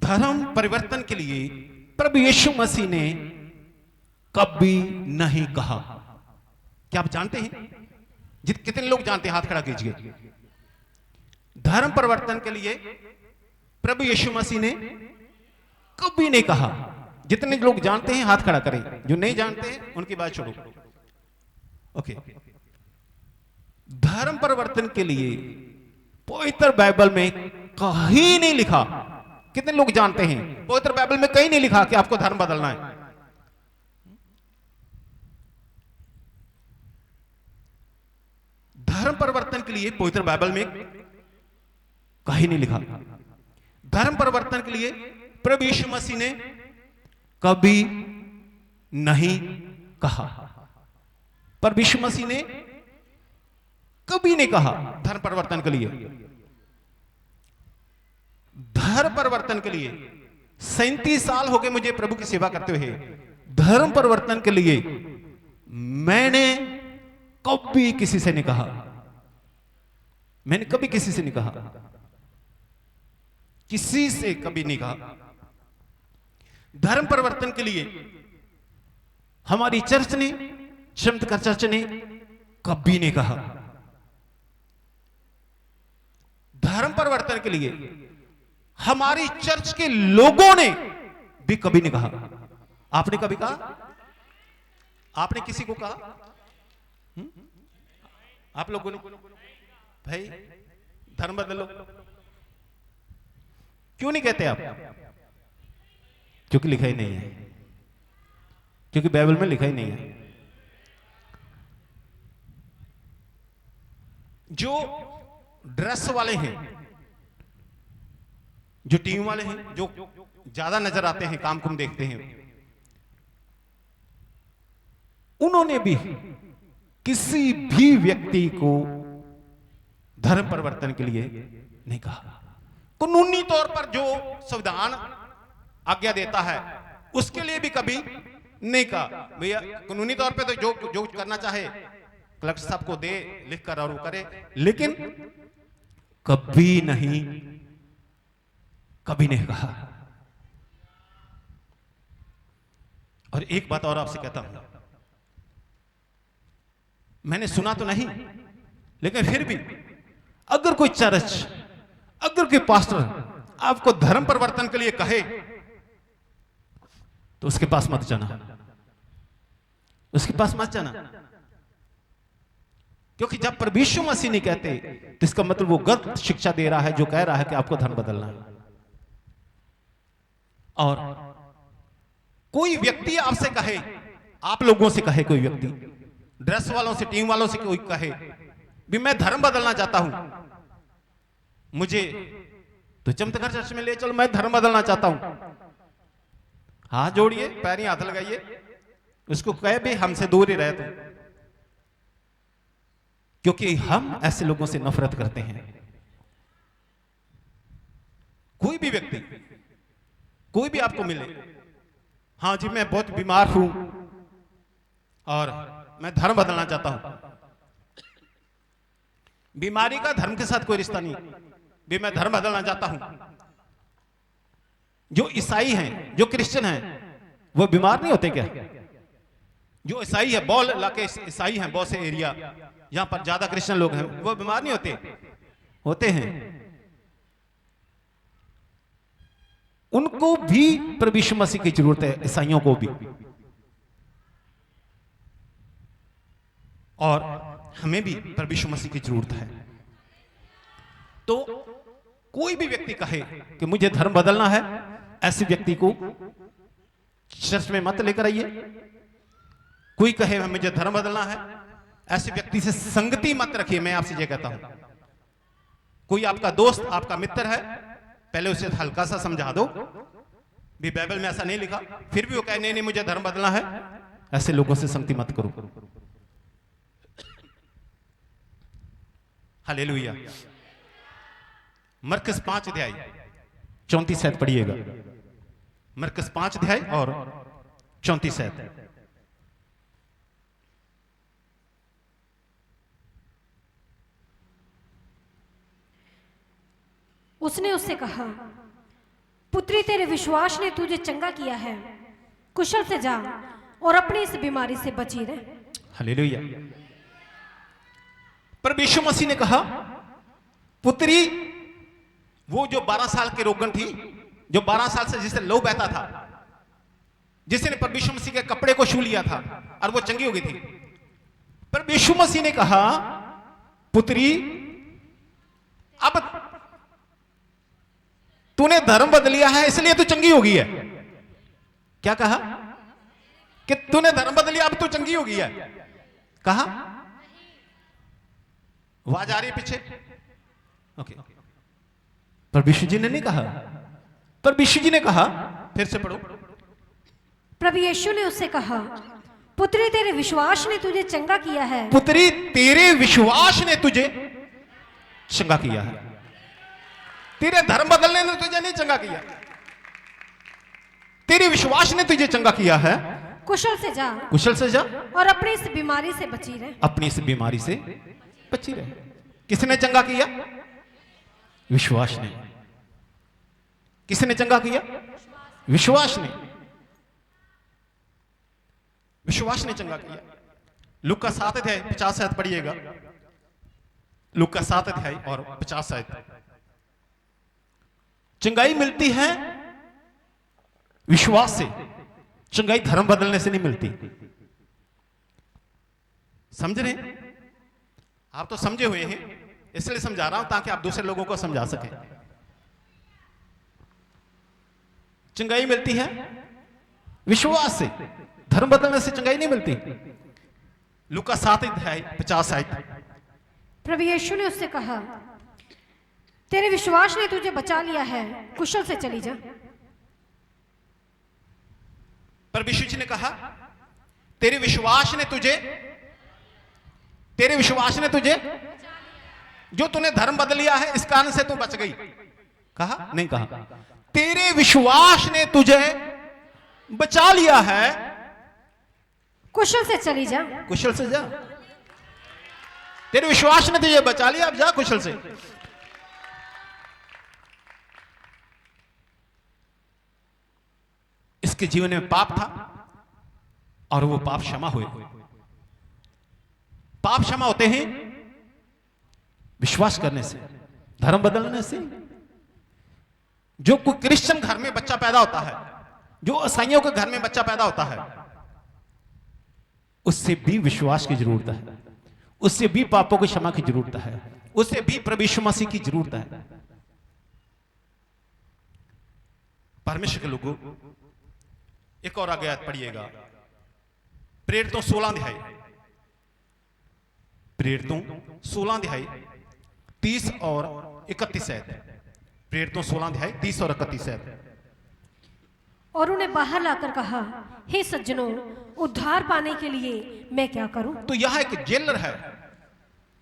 धर्म परिवर्तन के लिए प्रभु यीशु मसीह ने कभी नहीं कहा। क्या आप जानते हैं? कितने लोग जानते हैं? हाथ खड़ा कीजिए। धर्म परिवर्तन के लिए प्रभु यीशु मसीह ने कभी नहीं कहा। जितने लोग जानते हैं हाथ खड़ा करें, जो नहीं जानते हैं उनकी बात छोड़ो। ओके। धर्म परिवर्तन के लिए पवित्र बाइबल में कहीं नहीं लिखा। कितने लोग जानते हैं पवित्र बाइबल में कहीं नहीं लिखा कि आपको धर्म बदलना है? धर्म परिवर्तन के लिए पवित्र बाइबल में कहीं नहीं लिखा। धर्म परिवर्तन के लिए प्रभु यीशु मसीह ने कभी नहीं कहा। प्रभु यीशु मसीह ने कभी नहीं कहा धर्म परिवर्तन के लिए। धर्म परिवर्तन के लिए 37 साल हो गए मुझे प्रभु की सेवा करते हुए। धर्म परिवर्तन के लिए मैंने कभी किसी से नहीं कहा। मैंने कभी किसी से नहीं कहा, किसी से कभी नहीं कहा। धर्म परिवर्तन के लिए हमारी चर्च ने, चमत्कार चर्च ने कभी नहीं कहा। धर्म परिवर्तन के लिए हमारी चर्च के लोगों ने भी कभी नहीं कहा। आपने कभी कहा? आपने किसी को कहा? आप लोगों ने भाई धर्म बदलो? क्यों नहीं कहते आप? क्योंकि लिखा ही नहीं है। क्योंकि बाइबल में लिखा ही नहीं है। जो ड्रेस वाले हैं, जो टीम वाले हैं, जो ज्यादा नजर आते हैं, काम कुम देखते हैं, उन्होंने भी किसी भी व्यक्ति को धर्म परिवर्तन के लिए नहीं कहा। कानूनी तौर पर जो संविधान आज्ञा देता है उसके लिए भी कभी नहीं कहा। भैया कानूनी तौर पे तो जो करना चाहे कलेक्टर साहब को दे, लिख कर और वो करे, लेकिन कभी नहीं, कभी नहीं कहा। और एक बात और आपसे कहता हूं, मैंने सुना तो नहीं, लेकिन फिर भी अगर कोई चर्च, अगर कोई पास्टर आपको धर्म परिवर्तन के लिए कहे तो उसके पास मत जाना। उसके पास मत जाना। क्योंकि जब प्रभु यीशु मसीह नहीं कहते तो इसका मतलब वो गलत शिक्षा दे रहा है, जो कह रहा है कि आपको धर्म बदलना है। और कोई व्यक्ति आपसे कहे, आप लोगों से कहे, कोई व्यक्ति ड्रेस वालों से, टीम वालों से कोई कहे भी मैं धर्म बदलना चाहता हूं, मुझे तो चमत्कार चर्च में ले चलो, मैं धर्म बदलना चाहता हूं, हाथ जोड़िए, पैरी हाथ लगाइए, उसको कहे भी हमसे दूर ही रहे तुम। क्योंकि हम ऐसे लोगों से नफरत करते हैं। कोई भी व्यक्ति, कोई भी आपको मिले, हाँ जी मैं बहुत बीमार हूं और मैं धर्म बदलना चाहता हूं, बीमारी का धर्म के साथ कोई रिश्ता नहीं भी मैं धर्म बदलना चाहता हूं। जो ईसाई हैं, जो क्रिश्चियन हैं, वो बीमार नहीं होते क्या? जो ईसाई है, बॉल इलाके ईसाई हैं, बहुत से एरिया यहां पर ज्यादा क्रिश्चियन लोग हैं, वो बीमार नहीं होते? होते हैं। उनको भी प्रभु यीशु मसीह की जरूरत है, ईसाइयों को भी, और हमें भी प्रभु यीशु मसीह की जरूरत है। तो कोई भी व्यक्ति कहे कि मुझे धर्म बदलना है, ऐसे व्यक्ति को चर्च में मत लेकर आइए। कोई कहे मुझे धर्म बदलना है, ऐसे व्यक्ति से संगति मत रखिए। मैं आपसे ये कहता हूं, कोई आपका दोस्त, आपका मित्र है, पहले उसे हल्का सा समझा दो भी बाइबल में ऐसा नहीं लिखा, फिर भी वो कहे नहीं नहीं मुझे धर्म बदलना है, ऐसे लोगों से संगति मत करो। हालेलुया। मरकस 5 अध्याय 34 आयत पढ़िएगा। मरकस 5 अध्याय और 34 आयत। उसने उससे कहा, पुत्री तेरे विश्वास ने तुझे चंगा किया है, कुशल से जा और अपनी इस बीमारी से बची रहे। हालेलुया। पर यीशु मसीह ने कहा, पुत्री, वो जो 12 साल की रोगन थी, जो 12 साल से जिससे लहू बहता था, जिसने प्रभु यीशु मसीह के कपड़े को छू लिया था और वो चंगी हो गई थी, पर यीशु मसीह ने कहा, पुत्री, अब तूने धर्म बदल लिया है इसलिए तू चंगी हो गई है। क्या कहा? कि तूने धर्म बदल लिया, अब तू चंगी हो गई है। कहा? आवाज आ रही है पीछे? ओके। पर यीशु जी ने नहीं कहा। पर यीशु जी ने कहा, फिर से पढ़ो। प्रभु यीशु ने उससे कहा, पुत्री तेरे विश्वास ने तुझे चंगा किया है। पुत्री, तेरे विश्वास ने तुझे चंगा किया है। तेरे धर्म बदलने ने तुझे नहीं चंगा किया, तेरे विश्वास ने तुझे चंगा किया है। कुशल से जा, कुशल से जा और अपनी इस बीमारी से बची रहे। अपनी इस बीमारी से बची रहे। किसने चंगा किया? विश्वास ने। किसने चंगा किया? विश्वास ने। विश्वास ने चंगा किया। लूका 7 अध्याय 50 आयत पढ़िएगा। लूका 7 अध्याय और 50 आयत। चंगाई मिलती है विश्वास से, चंगाई धर्म बदलने से नहीं मिलती। समझ रहे हैं? आप तो समझे हुए हैं, इसलिए समझा रहा हूं ताकि आप दूसरे लोगों को समझा सकें। चंगाई मिलती है विश्वास से, धर्म बदलने से चंगाई नहीं मिलती। लूका 7 अध्याय 50 आयत। प्रभु यीशु ने उससे कहा, तेरे विश्वास ने तुझे बचा लिया है, कुशल से चली जा। पर यीशु जी ने कहा, तेरे विश्वास ने तुझे, जो तूने धर्म बदल लिया है इस कारण से तू बच गई। कहा? नहीं कहा। तेरे विश्वास ने तुझे बचा लिया है, कुशल से चली जा। कुशल से जा। तेरे विश्वास ने तुझे बचा लिया, अब जा कुशल से। इसके जीवन में पाप था और वो पाप क्षमा हुए। पाप क्षमा होते हैं विश्वास करने से, धर्म बदलने से। जो कोई क्रिश्चियन घर में बच्चा पैदा होता है, जो ईसाइयों के घर में बच्चा पैदा होता है, उससे भी विश्वास की जरूरत है, उससे भी पापों की क्षमा की जरूरत है, उससे भी प्रभु यीशु मसीह की जरूरत है। परमेश्वर के लोगों, एक और आगे पढ़िएगा। प्रेरितों 16 अध्याय, प्रेरितों 16 अध्याय 30 और 31 आयत। प्रेरितों 16 अध्याय 30 और 31 आयत। और उन्हें बाहर लाकर कहा, हे सज्जनों, उद्धार पाने के लिए मैं क्या करूं? तो यहां एक जेलर है,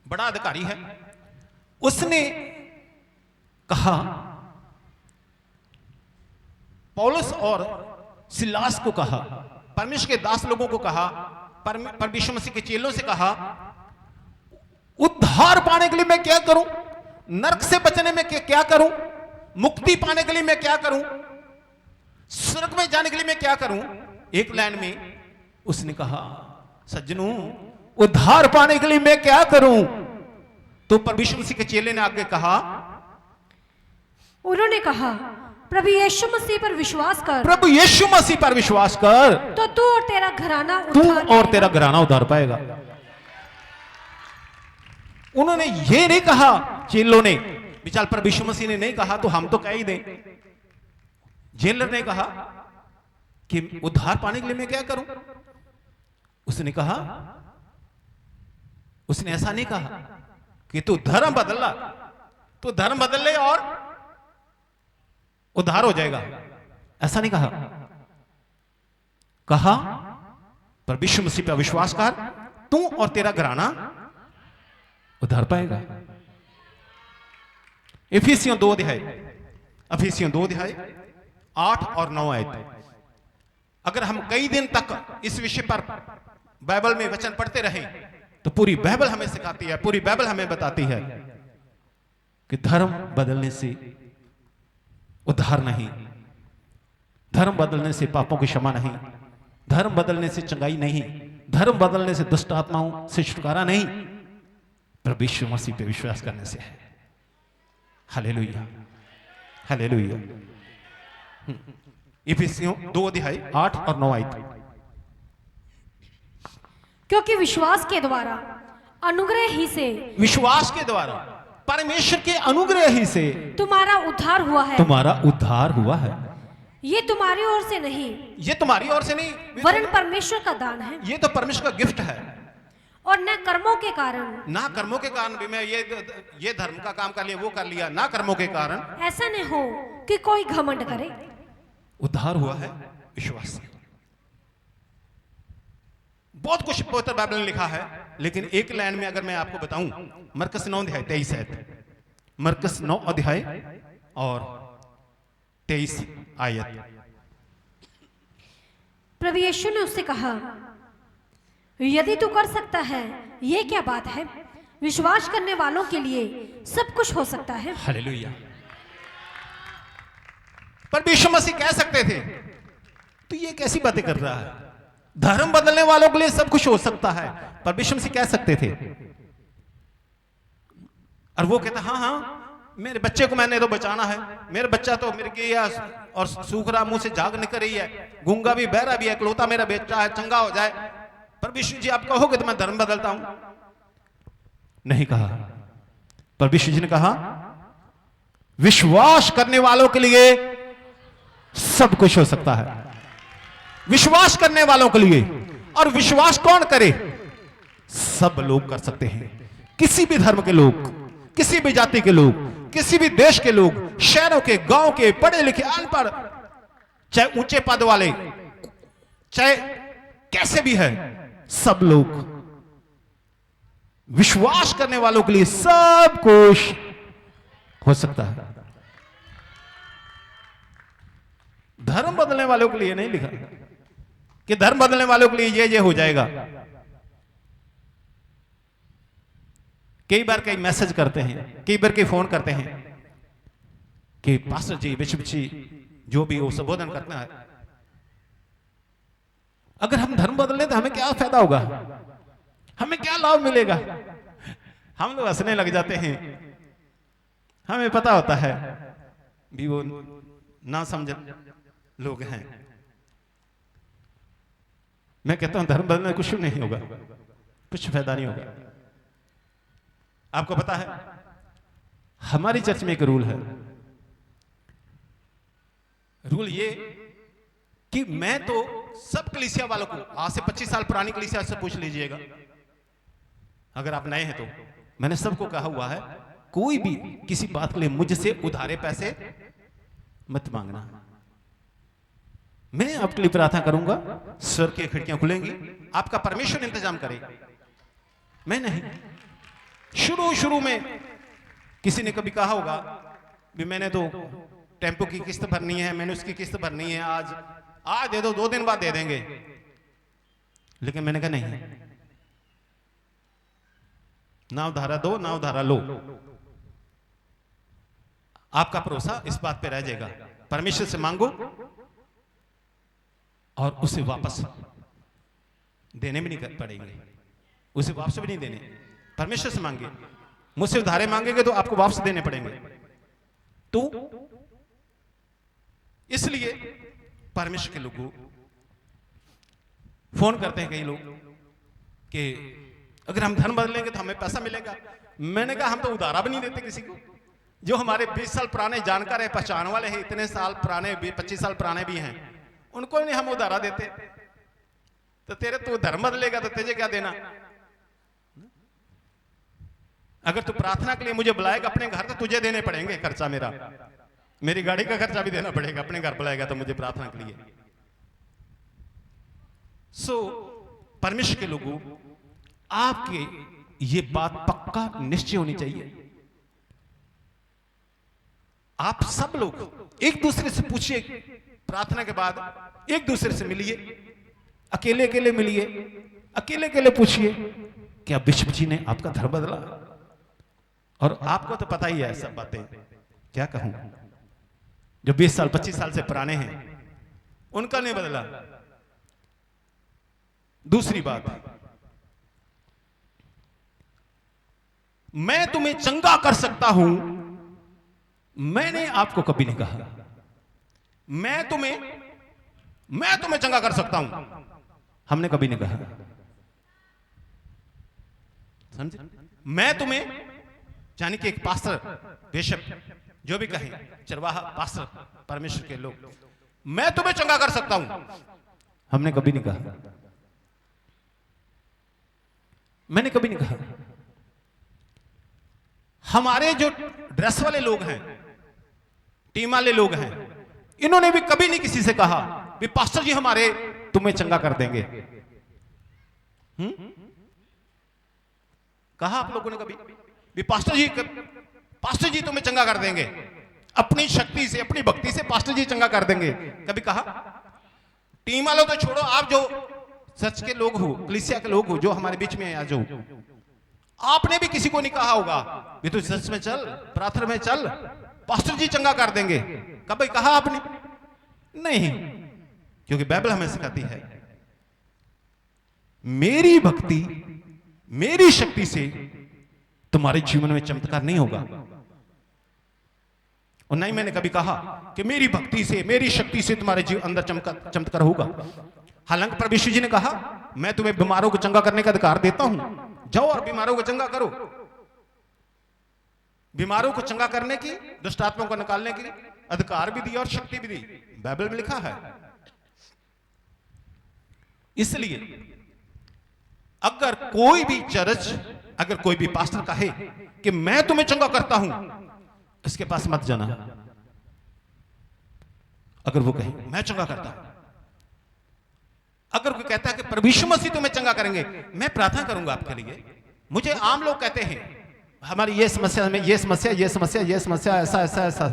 बड़ा अधिकारी है। उसने कहा, पौलुस और सिलास को कहा, परमेश्वर के दास लोगों को कहा, परमेश्वर मसीह के चेलों से कहा, उद्धार पाने के लिए मैं क्या करूं? नरक से बचने में क्या करूं? मुक्ति पाने के लिए मैं क्या करूं? स्वर्ग में जाने के लिए मैं क्या करूं? एक लाइन में उसने कहा, सज्जनों, उद्धार पाने के लिए मैं क्या करूं? तो परमेश्वर मसीह के चेले ने आगे कहा, उन्होंने कहा, प्रभु यीशु मसीह पर विश्वास कर। प्रभु यीशु मसीह पर विश्वास कर, तो तू और तेरा घराना उद्धार पाएगा। उन्होंने ये नहीं कहा, चेलों ने, विचार प्रभु यीशु मसीह ने नहीं कहा तो हम तो कह ही दें। जेलर ने कहा कि उद्धार पाने के लिए मैं क्या करूं? उसने कहा, उसने ऐसा नहीं कहा कि तू धर्म बदल, तो धर्म बदल ले और उद्धार हो जाएगा, ऐसा नहीं कहा। कहा, पर यीशु मसीह पर विश्वास कर, तू और तेरा घराना उद्धार पाएगा। इफिसियों 2 अध्याय, इफिसियों 2 अध्याय 8 और 9 आयत। अगर हम कई दिन तक इस विषय पर बाइबल में वचन पढ़ते रहें तो पूरी बाइबल हमें सिखाती है, पूरी बाइबल हमें बताती है कि धर्म बदलने से उद्धार नहीं, धर्म बदलने से पापों की क्षमा नहीं, धर्म बदलने से चंगाई नहीं, धर्म बदलने से दुष्ट आत्माओं से छुटकारा नहीं, प्रभु यीशु मसीह पे विश्वास करने से है। Hallelujah, hallelujah. इफिसियों 2 अध्याय 8 और 9 आयत। क्योंकि विश्वास के द्वारा अनुग्रह ही से, विश्वास के द्वारा परमेश्वर के अनुग्रह ही से तुम्हारा उद्धार हुआ है। तुम्हारा उद्धार हुआ है। ये तुम्हारी ओर से नहीं, ये तुम्हारी ओर से नहीं, वरन परमेश्वर का दान है। ये तो परमेश्वर का गिफ्ट है। और न कर्मों के कारण, ना कर्मों के कारण भी मैं ये धर्म का काम कर लिया, वो कर लिया, ना कर्मों के कारण ऐसा न हो कि कोई घमंड करे। उद्धार हुआ है विश्वास से। बहुत कुछ पवित्र बाइबल में लिखा है, लेकिन एक लाइन में अगर मैं आपको बताऊं, मरकस 9 अध्याय 23 है, मरकस 9 अध्याय और 23 आयत। प्रभु यीशु ने उससे कहा, यदि तू कर सकता है, ये क्या बात है? विश्वास करने वालों के लिए सब कुछ हो सकता है। हालेलुया। पर यीशु मसीह कह सकते थे, तो ये कैसी बातें कर रहा है? धर्म बदलने वालों के लिए सब कुछ हो सकता है, पर यीशु मसीह कह सकते थे। और वो कहता, हाँ हाँ, मेरे बच्चे को मैंने तो बचाना है, मेरा बच्चा तो मिर्ग गया और सूख रहा, मुंह से झाग निकल रही है, गूंगा भी बहरा भी है, इकलौता मेरा बेटा है, चंगा हो जाए। पर यीशु जी आप कहोगे तो मैं धर्म बदलता हूं? नहीं कहा। पर यीशु जी ने कहा, विश्वास करने वालों के लिए सब कुछ हो सकता है। विश्वास करने वालों के लिए। और विश्वास कौन करे? सब लोग कर सकते हैं। किसी भी धर्म के लोग, किसी भी जाति के लोग, किसी भी देश के लोग, शहरों के, गांव के, पढ़े लिखे, अनपढ़, चाहे ऊंचे पद वाले, चाहे कैसे भी है, सब लोग। विश्वास करने वालों के लिए सब कुछ हो सकता है। धर्म बदलने वालों के लिए नहीं लिखा कि धर्म बदलने वालों के लिए ये हो जाएगा। कई बार कई मैसेज करते हैं, कई बार कई फोन करते हैं कि पास्टर जी, बिशप जी, जो भी वो संबोधन करना है, अगर हम धर्म बदलें तो हमें क्या फायदा होगा, हमें क्या लाभ मिलेगा? हम लोग हंसने लग जाते हैं। हमें पता होता है भी वो ना समझ लोग हैं। मैं कहता हूं धर्म बदलने कुछ नहीं होगा, कुछ फायदा नहीं होगा। आपको पता है हमारी चर्च में एक रूल है। रूल ये कि मैं तो सब कलीसिया वालों को, आज से 25 साल पुरानी कलीसिया से पूछ लीजिएगा, अगर आप नए हैं तो, मैंने सबको कहा हुआ है, कोई भी किसी बात के लिए मुझसे उधारे पैसे मत मांगना। मैं आपके लिए प्रार्थना करूंगा, स्वर्ग की खिड़कियां खुलेंगी, आपका परमेश्वर इंतजाम करेगा, मैं नहीं। शुरू में किसी ने कभी कहा होगा भी मैंने तो टेम्पो की किस्त भरनी है, मैंने उसकी किस्त भरनी है, आज दे दो, 2 दिन बाद दे देंगे। लेकिन मैंने कहा नहीं, ना उधारा दो ना उधारा लो। आपका भरोसा इस बात पे रह जाएगा। परमेश्वर से मांगो और उसे वापस देने भी नहीं पड़ेंगे, उसे वापस भी नहीं देने। परमेश्वर से मांगे, मुझसे उधारे मांगेंगे तो आपको वापस देने पड़ेंगे। तो इसलिए परमेश्वर के लोगों फोन करते हैं कई लोग कि अगर हम धर्म बदलेंगे तो हमें पैसा मिलेगा। मैंने कहा हम तो उधारा भी नहीं देते किसी को। जो हमारे 20 साल पुराने जानकार है, पहचान वाले हैं, इतने साल पुराने, 25 साल पुराने भी हैं, उनको नहीं हम उधारा देते। तो तेरे तू धर्म बदलेगा तो तुझे क्या देना? अगर तू प्रार्थना के लिए मुझे बुलाएगा अपने घर तो तुझे देने पड़ेंगे खर्चा, मेरी गाड़ी का खर्चा भी देना पड़ेगा। अपने घर बुलाएगा तो मुझे प्रार्थना के लिए। परमेश्वर के लोगों, आपके ये बात पक्का निश्चय होनी चाहिए। आप सब लोग एक दूसरे से पूछिए, प्रार्थना के बाद एक दूसरे से मिलिए, अकेले अकेले मिलिए, अकेले अकेले पूछिए क्या बिशप जी ने आपका धर्म बदला? और आपको तो पता ही है सब बातें, क्या कहूं, जो 20 साल 25 साल से पुराने हैं, उनका नहीं बदला। दूसरी बात, मैं तुम्हें चंगा कर सकता हूं, मैंने आपको कभी नहीं कहा मैं तुम्हें चंगा कर सकता हूं, हमने कभी नहीं कहा। समझे? मैं तुम्हें, यानी कि एक पास्टर, बेशक जो भी कहे, चरवाहा, पास्टर, परमेश्वर के लोग, मैं तुम्हें चंगा कर सकता हूं, हमने कभी नहीं कहा। मैंने कभी नहीं कहा। हमारे जो ड्रेस वाले लोग हैं, टीम वाले लोग हैं, इन्होंने भी कभी नहीं किसी से कहा कि पास्टर जी हमारे तुम्हें चंगा कर देंगे। कहा आप लोगों ने कभी भी पास्टर जी तुम्हें चंगा कर देंगे, अपनी शक्ति से, अपनी भक्ति से पास्टर जी चंगा कर देंगे? कभी कहा? टीम वालों तो छोड़ो, आप जो सच के लोग हो, कलीसिया के लोग हो, जो हमारे बीच में आज हो, आपने भी किसी को नहीं कहा होगा ये तो सच में चल, प्रार्थना में चल, पास्टर जी चंगा कर देंगे? कभी कहा आपने? नहीं, क्योंकि बाइबल हमें सिखाती है मेरी भक्ति, मेरी शक्ति से तुम्हारे जीवन में चमत्कार नहीं होगा। और नहीं मैंने कभी कहा कि मेरी भक्ति से, मेरी शक्ति से तुम्हारे जीवन अंदर चमत्कार होगा। हालांकि प्रभु यीशु जी ने कहा मैं तुम्हें बीमारों को चंगा करने का अधिकार देता हूं, जाओ और बीमारों को चंगा करो। बीमारों को चंगा करने की, दुष्ट आत्माओं को निकालने की अधिकार भी दिया और शक्ति भी दी, बाइबल में लिखा है। इसलिए अगर कोई भी चर्च, अगर कोई भी पास्टर कहे कि मैं तुम्हें चंगा करता हूं, इसके पास मत जाना। अगर वो कहे मैं चंगा करता हूं, अगर कोई कहता है कि प्रभु यीशु मसीह तुम्हें चंगा करेंगे, मैं प्रार्थना करूंगा आपके लिए। मुझे आम लोग कहते हैं हमारी ये समस्या में, ये समस्या, ये समस्या, ये समस्या, ऐसा ऐसा ऐसा,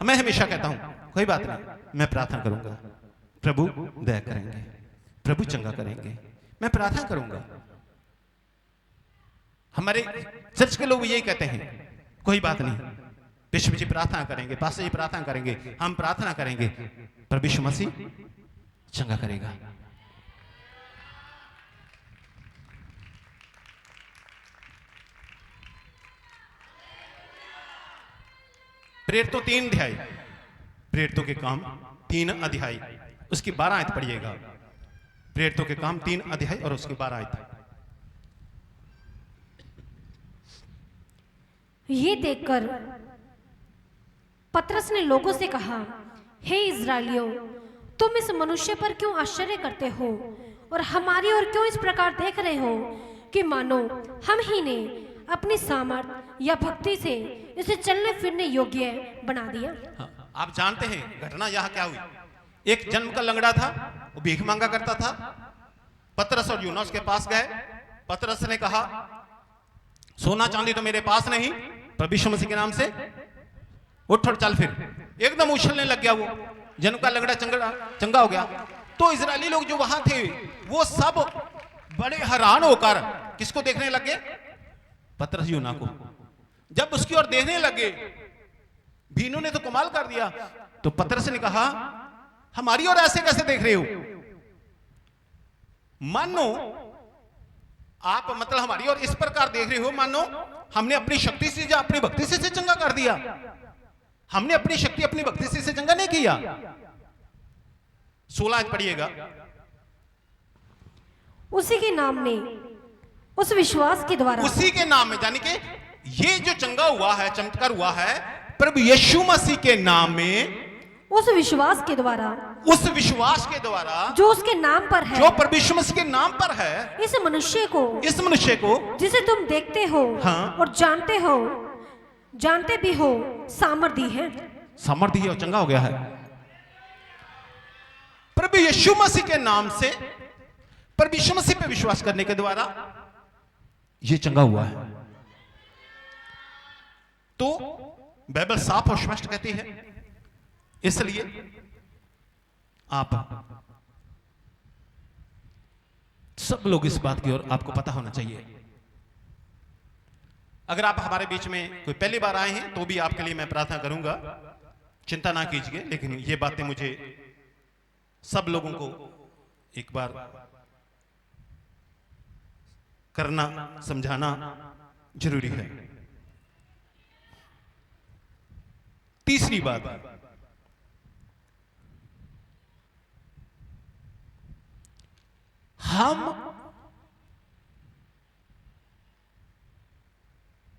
मैं हमेशा कहता हूं कोई बात नहीं, मैं प्रार्थना करूंगा, प्रभु दया करेंगे, प्रभु चंगा करेंगे, मैं प्रार्थना करूंगा। हमारे चर्च के लोग यही कहते हैं कोई बात नहीं, बिशप जी प्रार्थना करेंगे, पास्टर जी प्रार्थना करेंगे, हम प्रार्थना करेंगे, प्रभु यीशु मसीह चंगा करेगा। प्रेरितों 3 अध्याय, प्रेरितों के काम 3 अध्याय, उसकी 12 आयत पढ़िएगा। प्रेरितों के काम 3 अध्याय और उसकी 12 आयत। ये देखकर पतरस ने लोगों से कहा, हे इस्राएलियों, तुम इस मनुष्य पर क्यों आश्चर्य करते हो और हमारी ओर क्यों इस प्रकार देख रहे हो कि मानो हम ही ने अपनी सामर्थ या भक्ति से इसे चलने फिरने योग्य बना दिया। हाँ, आप जानते हैं घटना यहाँ क्या हुई। एक जन्म का लंगड़ा था, वो भीख मांगा करता था। पतरस और यूहन्ना उसके पास गए। पतरस ने कहा सोना चांदी तो मेरे पास नहीं, प्रभु यीशु मसीह के नाम से उठ और चल फिर। एकदम उछलने लग गया, वो जन्म का लंगड़ा चंगा हो गया। तो इजरायली लोग जो वहां थे वो सब बड़े हैरान होकर किसको देखने लगे? पतरस यूहन्ना को। जब उसकी ओर देखने लगे, भीनों ने तो कमाल कर दिया। तो पतरस ने कहा हमारी ओर ऐसे कैसे देख रहे हो? मानो आप मतलब हमारी ओर इस प्रकार देख रहे हो मानो हमने अपनी शक्ति से या अपनी भक्ति से चंगा कर दिया। हमने अपनी शक्ति अपनी भक्ति से चंगा नहीं किया। 16 आयत पढ़िएगा। उसी के नाम में, उस विश्वास के द्वारा, उसी के नाम में, यानी कि ये जो चंगा हुआ है, चमत्कार हुआ है प्रभु यीशु मसीह के नाम में, उस विश्वास के द्वारा, उस विश्वास के द्वारा जो उसके नाम पर है, जो प्रभु यीशु मसीह के नाम पर है, इस मनुष्य को जिसे तुम देखते हो हाँ, और जानते भी हो सामर्थ्य है, सामर्थ्य है और चंगा हो गया है। प्रभु यीशु मसीह के नाम से, प्रभु यीशु मसीह पे विश्वास करने के द्वारा ये चंगा हुआ है। तो बाइबल साफ और स्पष्ट कहती है, इसलिए आप सब लोग इस बात की ओर आपको पता होना चाहिए। अगर आप हमारे बीच में कोई पहली बार आए हैं तो भी आपके लिए मैं प्रार्थना करूंगा, चिंता ना कीजिए। लेकिन ये बातें मुझे सब लोगों को एक बार करना, समझाना जरूरी है। तीसरी बात,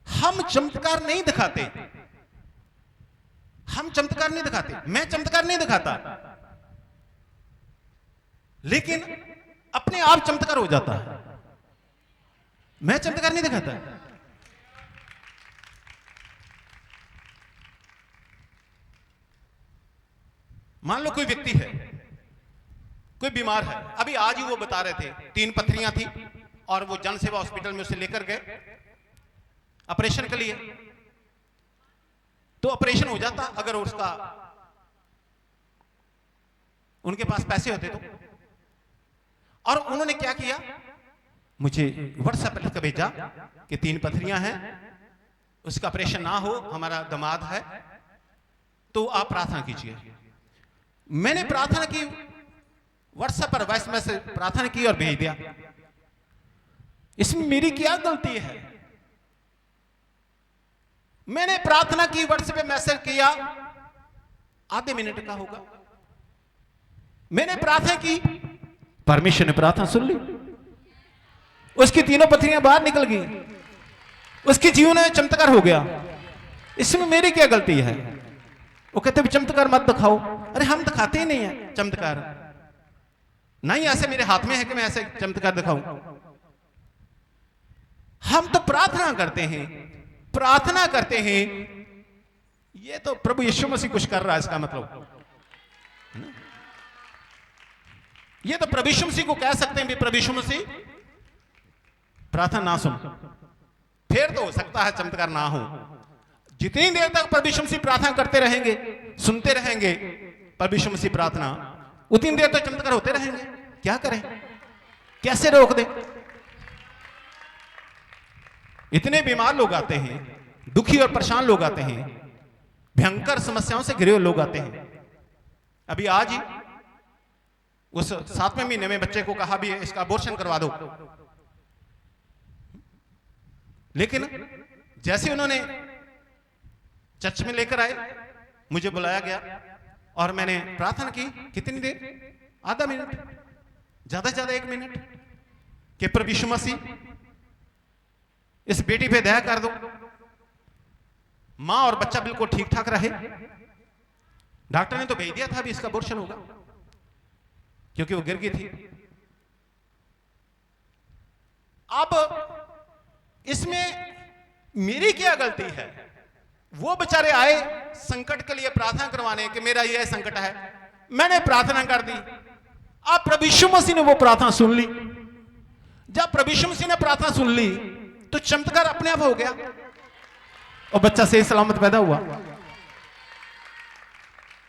हम चमत्कार नहीं दिखाते। हम चमत्कार नहीं दिखाते, मैं चमत्कार नहीं दिखाता, लेकिन अपने आप चमत्कार हो जाता है। मैं चमत्कार नहीं दिखाता। मान लो कोई व्यक्ति है, कोई बीमार है, अभी आज ही वो बता रहे थे 3 पथरियां थी और वो जन सेवा हॉस्पिटल में उसे लेकर गए ऑपरेशन के लिए। तो ऑपरेशन हो जाता अगर उसका उनके पास पैसे होते तो। और उन्होंने क्या किया, मुझे व्हाट्सएप लिख कर भेजा कि 3 पथरियां हैं, उसका ऑपरेशन ना हो, हमारा दामाद है, तो आप प्रार्थना कीजिए। मैंने प्रार्थना की, व्हाट्सएप पर वॉइस मैसेज प्रार्थना की और भेज दिया। इसमें मेरी क्या गलती है? मैंने प्रार्थना की, व्हाट्सएप पे मैसेज किया, आधे मिनट का होगा। मैंने प्रार्थना की, परमेश्वर ने प्रार्थना सुन ली, उसकी 3 पथरियां बाहर निकल गई, उसके जीवन में चमत्कार हो गया। इसमें मेरी क्या गलती है? वो कहते भी चमत्कार मत दिखाओ। अरे हम दिखाते ही नहीं है चमत्कार, नहीं ऐसे मेरे हाथ में है कि मैं ऐसे चमत्कार दिखाऊं। हम तो प्रार्थना करते हैं, प्रार्थना करते हैं। ये तो प्रभु यीशु मसीह कुछ कर रहा है, इसका मतलब ये तो प्रभु यीशु मसीह को कह सकते हैं भी प्रभु यीशु मसीह प्रार्थना ना सुन, फिर तो हो सकता है चमत्कार ना हो। जितनी देर तक प्रभु यीशु मसीह प्रार्थना करते रहेंगे, सुनते रहेंगे प्रभु यीशु मसीह प्रार्थना, उतनी देर तक चमत्कार होते रहेंगे। क्या करें, कैसे रोक दें? इतने बीमार लोग आते हैं, दुखी और परेशान लोग आते हैं, भयंकर समस्याओं से घिरे हुए लोग आते हैं। अभी आज ही उस 7वें महीने में बच्चे को कहा भी इसका अबॉर्शन करवा दो, लेकिन जैसे उन्होंने चर्च में लेकर आए, मुझे बुलाया गया और मैंने प्रार्थना की। कितनी देर? आधा मिनट, ज्यादा से ज्यादा 1 मिनट, कि प्रभु यीशु मसीह इस बेटी पे दया कर दो, मां और बच्चा बिल्कुल ठीक ठाक रहे। डॉक्टर ने तो भेज दिया था भी इसका अबॉर्शन होगा, क्योंकि वो गिर गई थी। अब इसमें मेरी क्या गलती है? वो बेचारे आए संकट के लिए प्रार्थना करवाने कि मेरा यह संकट है, मैंने प्रार्थना कर दी। अब प्रभु यीशु मसीह ने वो प्रार्थना सुन ली। जब प्रभु यीशु मसीह ने प्रार्थना सुन ली तो चमत्कार अपने आप हो गया और बच्चा सही सलामत पैदा हुआ।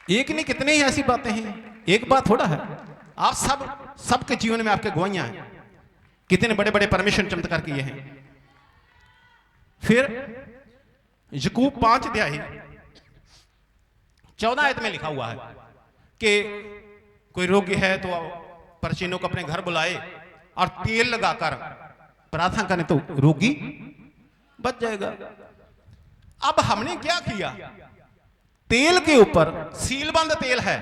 एक नहीं कितने ही ऐसी बातें हैं, एक बात थोड़ा है। आप सबके जीवन में आपके गवाहियां हैं, कितने बड़े बड़े परमेश्वर ने चमत्कार किए हैं। फिर याकूब 5 अध्याय 14 आयत में लिखा हुआ है कि कोई रोगी है तो परचीनों को अपने घर बुलाए और तेल लगाकर प्रार्थना करें तो रोगी बच जाएगा। अब हमने क्या किया? तेल के ऊपर सीलबंद तेल है,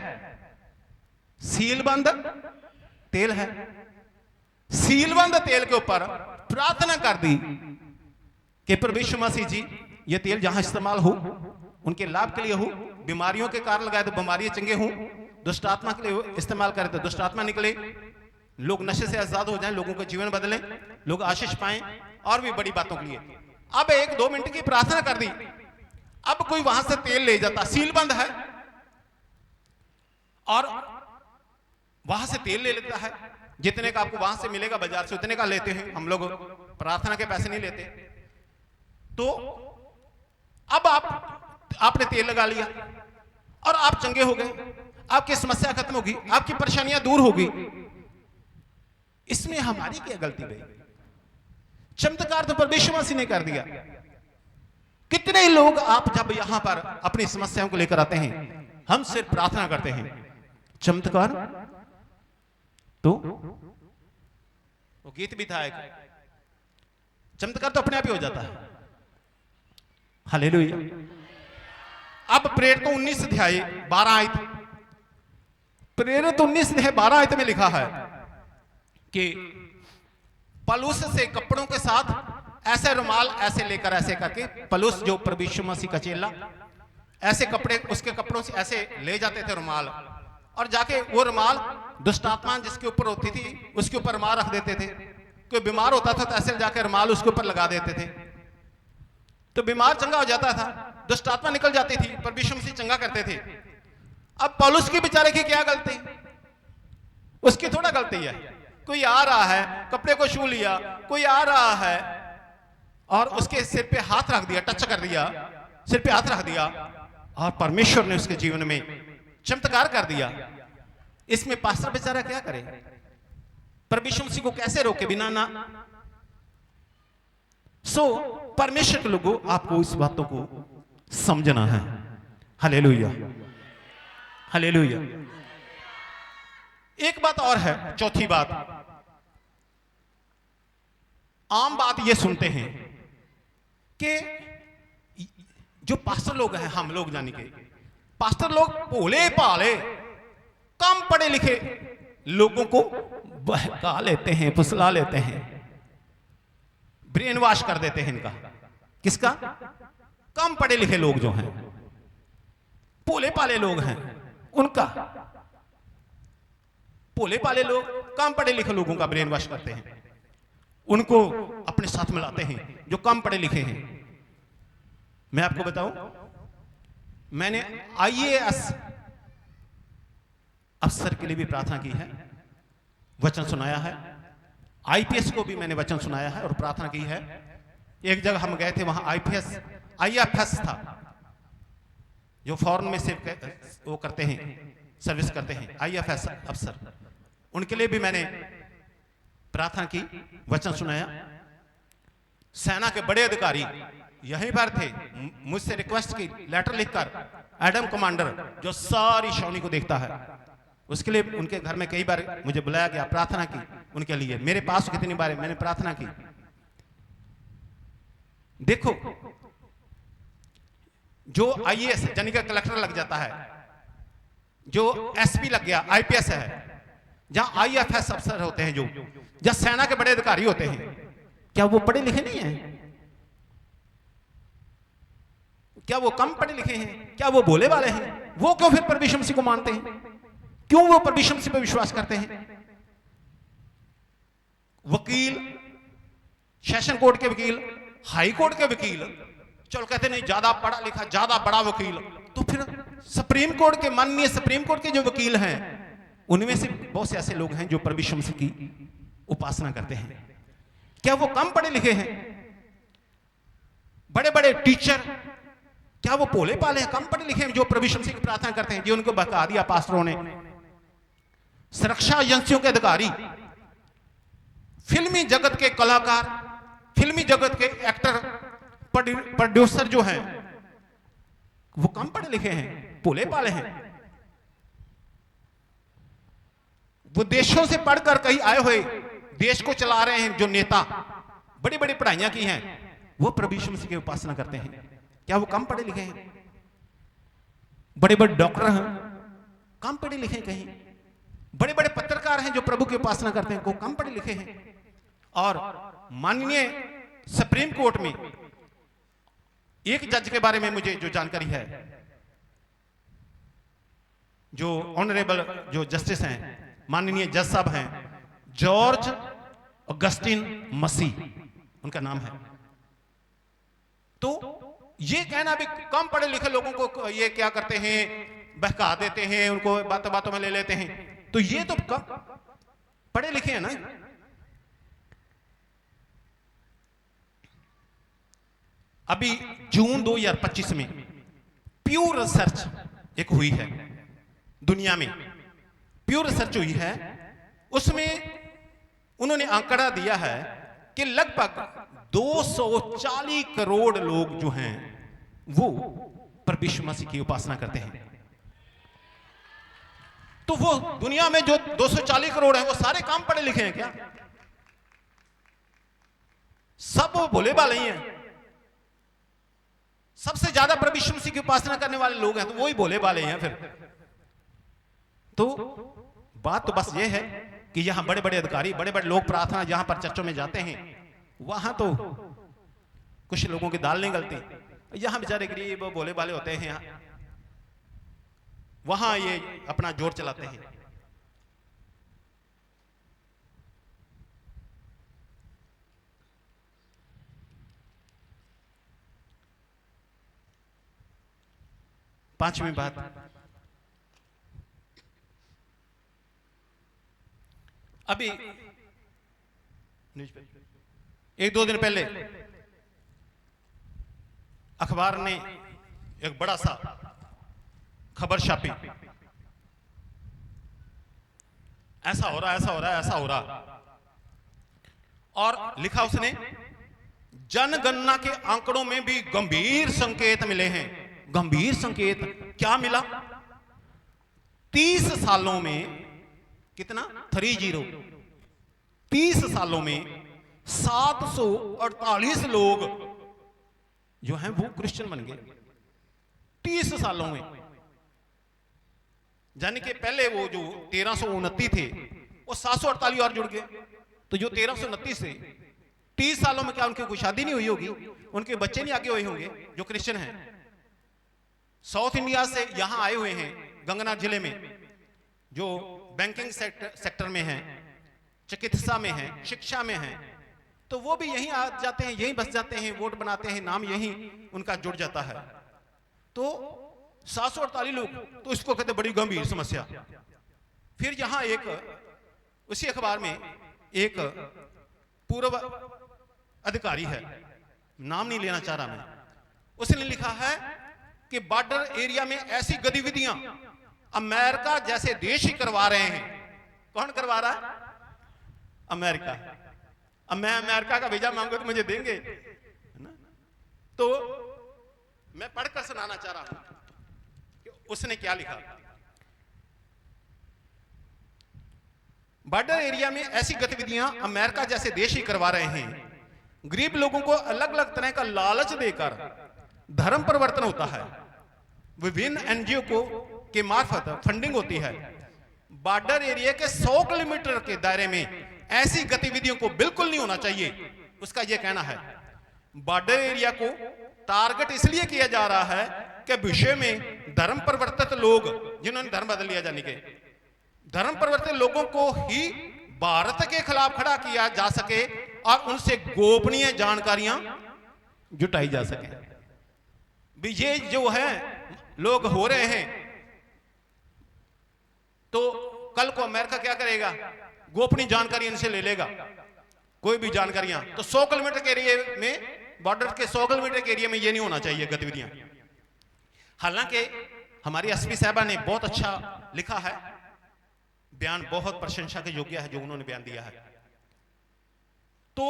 सीलबंद तेल है, सीलबंद तेल के ऊपर प्रार्थना कर दी कि प्रभु यीशु मसीह जी ये तेल जहां इस्तेमाल हो उनके लाभ के लिए हो, बीमारियों के कारण लगाए तो बीमारियां चंगे हों, दुष्ट आत्मा के लिए इस्तेमाल करें तो दुष्ट आत्मा निकले, लोग नशे से आजाद हो जाएं, लोगों का जीवन बदलें, लोग आशीष पाएं, और भी बड़ी बातों के लिए। अब 1-2 मिनट की प्रार्थना कर दी। अब कोई वहां से तेल ले जाता, सीलबंद है, और वहां से तेल ले लेता है, जितने का आपको वहां से मिलेगा बाजार से उतने का लेते हैं हम लोग, प्रार्थना के पैसे नहीं लेते। तो अब आपने तेल लगा लिया और आप चंगे हो गए, आपकी समस्या खत्म होगी, आपकी परेशानियां दूर होगी। इसमें हमारी क्या गलती भाई? चमत्कार तो परमेश्वर मसीह ने कर दिया। कितने लोग आप जब यहां पर अपनी समस्याओं को लेकर आते हैं, हम सिर्फ प्रार्थना करते हैं, चमत्कार तो वो गीत भी था एक, चमत्कार तो अपने आप ही हो जाता है। हालेलुया। अब प्रेरित 19 अध्याय 12 आयत, प्रेरित 19 अध्याय 12 आयत में लिखा है कि पलूस से कपड़ों के साथ ऐसे रुमाल ऐसे लेकर ऐसे करके, पलूस जो प्रभु यीशु मसीह का चेला, ऐसे कपड़े उसके कपड़ों से ऐसे ले जाते थे रुमाल, और जाके वो रुमाल दुष्ट आत्मा जिसके ऊपर होती थी उसके ऊपर रुमाल रख देते थे। कोई बीमार होता था तो ऐसे जाके रुमाल उसके ऊपर लगा देते थे, तो बीमार चंगा हो जाता था, दुष्ट आत्मा निकल जाती थी, प्रभु यीशु मसीह चंगा करते थे। अब पौलुस की बेचारे की क्या गलती, उसकी थोड़ा गलती है। कोई आ रहा है, कपड़े को छू लिया, कोई आ रहा है और उसके सिर पे हाथ रख दिया, टच कर दिया, सिर पे हाथ रख दिया, और परमेश्वर ने उसके जीवन में चमत्कार कर दिया। इसमें पास्टर बेचारा क्या करे, प्रभु यीशु मसीह को कैसे रोके बिना ना। परमेश्वर के लोगों, आपको इस बातों को समझना है। Hallelujah, hallelujah. एक बात और है, चौथी बात, आम बात ये सुनते हैं कि जो पास्टर लोग हैं, हम लोग जाने के पास्टर लोग भोले भाले कम पढ़े लिखे लोगों को बहका लेते हैं, फुसला लेते हैं, ब्रेन वॉश कर देते हैं इनका। किसका? कम पढ़े लिखे लोग जो हैं, भोले पाले लोग हैं, उनका। भोले पाले लोग कम पढ़े लिखे लोगों का ब्रेन वॉश करते हैं, उनको अपने साथ मिलाते हैं जो कम पढ़े लिखे हैं। मैं आपको बताऊं, मैंने IAS अफसर के लिए भी प्रार्थना की है, वचन सुनाया है। IPS को भी मैंने वचन सुनाया है और प्रार्थना की है। एक जगह हम गए थे, वहां IFS था, जो फॉरेन में से वो करते हैं, सर्विस करते हैं, IFS अफसर, उनके लिए भी मैंने प्रार्थना की, वचन सुनाया। सेना के बड़े अधिकारी यहीं पर थे, मुझसे रिक्वेस्ट की, लेटर लिखकर, एडम कमांडर जो सारी छावनी को देखता है, उसके लिए उनके घर में कई बार मुझे बुलाया गया, प्रार्थना की उनके लिए। मेरे पास कितनी बार मैंने प्रार्थना की। देखो, जो IAS यानी कि कलेक्टर लग जाता है, जो SP लग गया, IPS है, जहां IFS अफसर होते हैं, जो जहां सेना के बड़े अधिकारी होते हैं, क्या वो पढ़े लिखे नहीं हैं? क्या वो कम पढ़े लिखे हैं? क्या वो भोले वाले हैं? वो क्यों फिर प्रभु यीशु मसीह को मानते हैं? क्यों वो प्रभु यीशु मसीह पर विश्वास करते हैं? वकील, सेशन कोर्ट के वकील, हाई कोर्ट के वकील, चलो कहते नहीं ज्यादा पढ़ा लिखा, ज्यादा बड़ा वकील, तो फिर सुप्रीम कोर्ट के, माननीय सुप्रीम कोर्ट के जो वकील हैं, उनमें से बहुत से ऐसे लोग हैं जो प्रभु यीशु मसीह की उपासना करते हैं। क्या वो कम पढ़े लिखे हैं? बड़े बड़े टीचर, क्या वो भोले पाले हैं, कम पढ़े लिखे हैं, जो प्रभु यीशु मसीह की प्रार्थना करते हैं, जो उनको बहका दिया पास्टरों ने? सुरक्षा एजेंसियों के अधिकारी, फिल्मी जगत के कलाकार, फिल्मी जगत के एक्टर, प्रोड्यूसर जो हैं, वो कम पढ़े लिखे हैं, भोले पाले हैं। वो देशों से पढ़कर कहीं आए हुए, देश को चला रहे हैं जो नेता, बड़ी बड़ी पढ़ाइयां की हैं, वो प्रभु यीशु मसीह की उपासना करते हैं। क्या वो कम पढ़े लिखे हैं? बड़े बड़े डॉक्टर हैं, कम पढ़े लिखे हैं कहीं? बड़े बड़े पत्रकार हैं जो प्रभु की उपासना करते हैं, वो कम पढ़े लिखे हैं? और माननीय सुप्रीम कोर्ट में एक जज के बारे में मुझे जो जानकारी है, जो ऑनरेबल जो जस्टिस हैं, माननीय जज साहब हैं, जॉर्ज ऑगस्टिन मसीह उनका नाम है। तो ये कहना भी कम पढ़े लिखे लोगों को ये क्या करते हैं, बहका देते हैं, उनको बातों बातों में ले लेते हैं, तो ये तो कम पढ़े लिखे हैं ना। अभी जून 2025 में प्योर रिसर्च एक हुई है दुनिया में, प्योर रिसर्च हुई है, उसमें उन्होंने आंकड़ा दिया है कि लगभग 240 करोड़ लोग जो हैं वो प्रभु यीशु मसीह की उपासना करते हैं। तो वो दुनिया में जो 240 करोड़ है वो सारे काम पढ़े लिखे हैं क्या? सब वो भोले भाले ही हैं। सबसे ज्यादा प्रभु यीशु मसीह की उपासना करने वाले लोग हैं तो वो ही भोले भाले हैं। फिर तो बात तो बस ये है कि यहां बड़े बड़े अधिकारी, बड़े बड़े लोग प्रार्थना जहां पर चर्चों में जाते हैं वहां तो कुछ लोगों की दाल नहीं गलती, यहां बेचारे गरीब भोले भाले होते हैं, वहां ये अपना जोर चलाते हैं। पांचवी बात, अभी एक दो दिन पहले अखबार ने एक बड़ा सा खबर छापी, ऐसा हो रहा, ऐसा हो रहा, ऐसा हो रहा, और लिखा उसने जनगणना के आंकड़ों में भी गंभीर संकेत मिले हैं। गंभीर संकेत क्या मिला? 30 सालों में कितना? 30 सालों में 748 लोग जो हैं वो क्रिश्चियन बन गए। 30 सालों में, यानी कि पहले वो जो 1329 थे वो 748 और जुड़ गए। तो जो 1329 से 30 सालों में क्या उनकी कोई शादी नहीं हुई होगी? उनके बच्चे नहीं आगे हुए होंगे जो क्रिश्चियन हैं? साउथ इंडिया से यहां आए हुए हैं गंगनाथ जिले में, जो बैंकिंग सेक्टर में हैं, चिकित्सा में हैं, शिक्षा में हैं, तो वो भी यहीं आ जाते हैं, यहीं बस जाते हैं, वोट बनाते हैं, नाम यहीं उनका जुड़ जाता है। तो 748 लोग, तो इसको कहते बड़ी गंभीर समस्या। फिर यहां एक उसी अखबार में एक पूर्व अधिकारी है, नाम नहीं लेना चाह रहा मैं, उसने लिखा है कि बॉर्डर एरिया में ऐसी गतिविधियां अमेरिका जैसे देश ही करवा रहे हैं। कौन करवा रहा है? अमेरिका। अब मैं अमेरिका का वीजा मांगू तो मुझे देंगे ना? तो मैं पढ़कर सुनाना चाह रहा हूं कि उसने क्या लिखा। बॉर्डर एरिया में ऐसी गतिविधियां अमेरिका जैसे देश ही करवा रहे हैं। गरीब लोगों को अलग अलग तरह का लालच देकर धर्म परिवर्तन होता है। विभिन्न एनजीओ को के मार्फत फंडिंग होती है। बॉर्डर एरिया के 100 किलोमीटर के दायरे में ऐसी गतिविधियों को बिल्कुल नहीं होना चाहिए, उसका यह कहना है। बॉर्डर एरिया को टारगेट इसलिए किया जा रहा है कि विषय में धर्म परिवर्तित लोग, जिन्होंने धर्म बदल लिया, जाने के धर्म परिवर्तित लोगों को ही भारत के खिलाफ खड़ा किया जा सके और उनसे गोपनीय जानकारियां जुटाई जा सके। भी ये जो है लोग हो रहे हैं, तो कल को अमेरिका क्या करेगा? गोपनीय जानकारी इनसे ले लेगा, कोई भी जानकारियां। तो 100 किलोमीटर के एरिया में, बॉर्डर के 100 किलोमीटर के एरिया में ये नहीं होना चाहिए गतिविधियां। हालांकि हमारी एसपी साहबा ने बहुत अच्छा लिखा है, बयान बहुत प्रशंसा के योग्य है जो उन्होंने बयान दिया है। तो